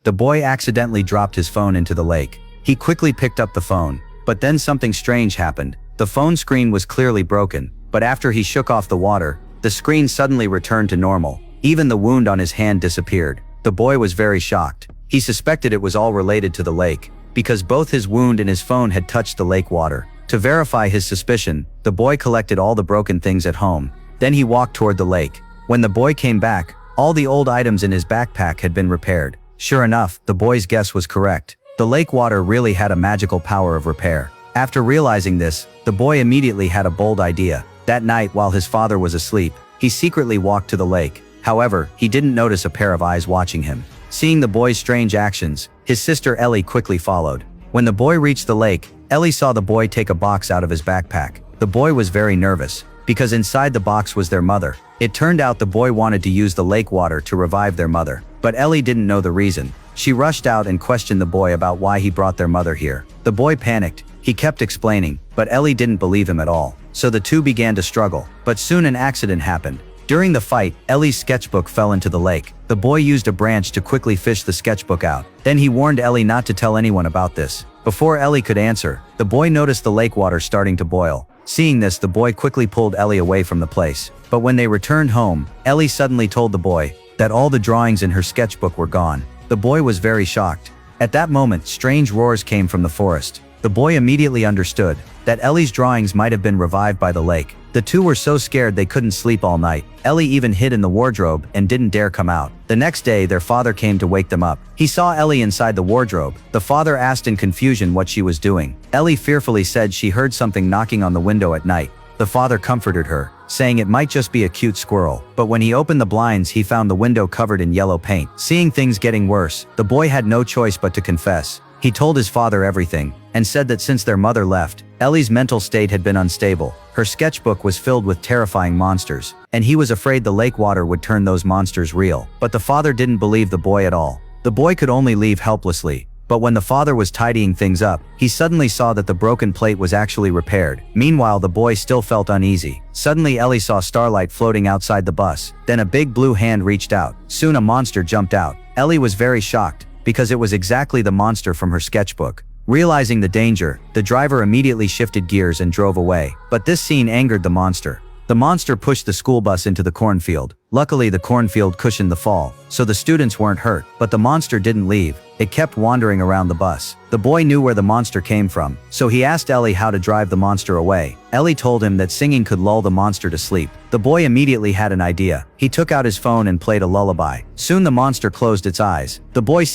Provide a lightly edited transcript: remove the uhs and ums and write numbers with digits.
the boy accidentally dropped his phone into the lake. He quickly picked up the phone, but then something strange happened. The phone screen was clearly broken, but after he shook off the water, the screen suddenly returned to normal. Even the wound on his hand disappeared. The boy was very shocked. He suspected it was all related to the lake, because both his wound and his phone had touched the lake water. To verify his suspicion, the boy collected all the broken things at home. Then he walked toward the lake. When the boy came back, all the old items in his backpack had been repaired. Sure enough, the boy's guess was correct. The lake water really had a magical power of repair. After realizing this, the boy immediately had a bold idea. That night, while his father was asleep, he secretly walked to the lake. However, he didn't notice a pair of eyes watching him. Seeing the boy's strange actions, his sister Ellie quickly followed. When the boy reached the lake, Ellie saw the boy take a box out of his backpack. The boy was very nervous, because inside the box was their mother. It turned out the boy wanted to use the lake water to revive their mother. But Ellie didn't know the reason. She rushed out and questioned the boy about why he brought their mother here. The boy panicked. He kept explaining, but Ellie didn't believe him at all. So the two began to struggle. But soon an accident happened. During the fight, Ellie's sketchbook fell into the lake. The boy used a branch to quickly fish the sketchbook out. Then he warned Ellie not to tell anyone about this. Before Ellie could answer, the boy noticed the lake water starting to boil. Seeing this, the boy quickly pulled Ellie away from the place. But when they returned home, Ellie suddenly told the boy that all the drawings in her sketchbook were gone. The boy was very shocked. At that moment, strange roars came from the forest. The boy immediately understood that Ellie's drawings might have been revived by the lake. The two were so scared they couldn't sleep all night. Ellie even hid in the wardrobe and didn't dare come out. The next day, their father came to wake them up. He saw Ellie inside the wardrobe. The father asked in confusion what she was doing. Ellie fearfully said she heard something knocking on the window at night. The father comforted her, saying it might just be a cute squirrel. But when he opened the blinds, he found the window covered in yellow paint. Seeing things getting worse, the boy had no choice but to confess. He told his father everything, and said that since their mother left, Ellie's mental state had been unstable. Her sketchbook was filled with terrifying monsters, and he was afraid the lake water would turn those monsters real. But the father didn't believe the boy at all. The boy could only leave helplessly. But when the father was tidying things up, he suddenly saw that the broken plate was actually repaired. Meanwhile, the boy still felt uneasy. Suddenly, Ellie saw starlight floating outside the bus. Then a big blue hand reached out. Soon a monster jumped out. Ellie was very shocked, because it was exactly the monster from her sketchbook. Realizing the danger, the driver immediately shifted gears and drove away. But this scene angered the monster. The monster pushed the school bus into the cornfield. Luckily, the cornfield cushioned the fall, so the students weren't hurt. But the monster didn't leave. It kept wandering around the bus. The boy knew where the monster came from, so he asked Ellie how to drive the monster away. Ellie told him that singing could lull the monster to sleep. The boy immediately had an idea. He took out his phone and played a lullaby. Soon the monster closed its eyes. The boy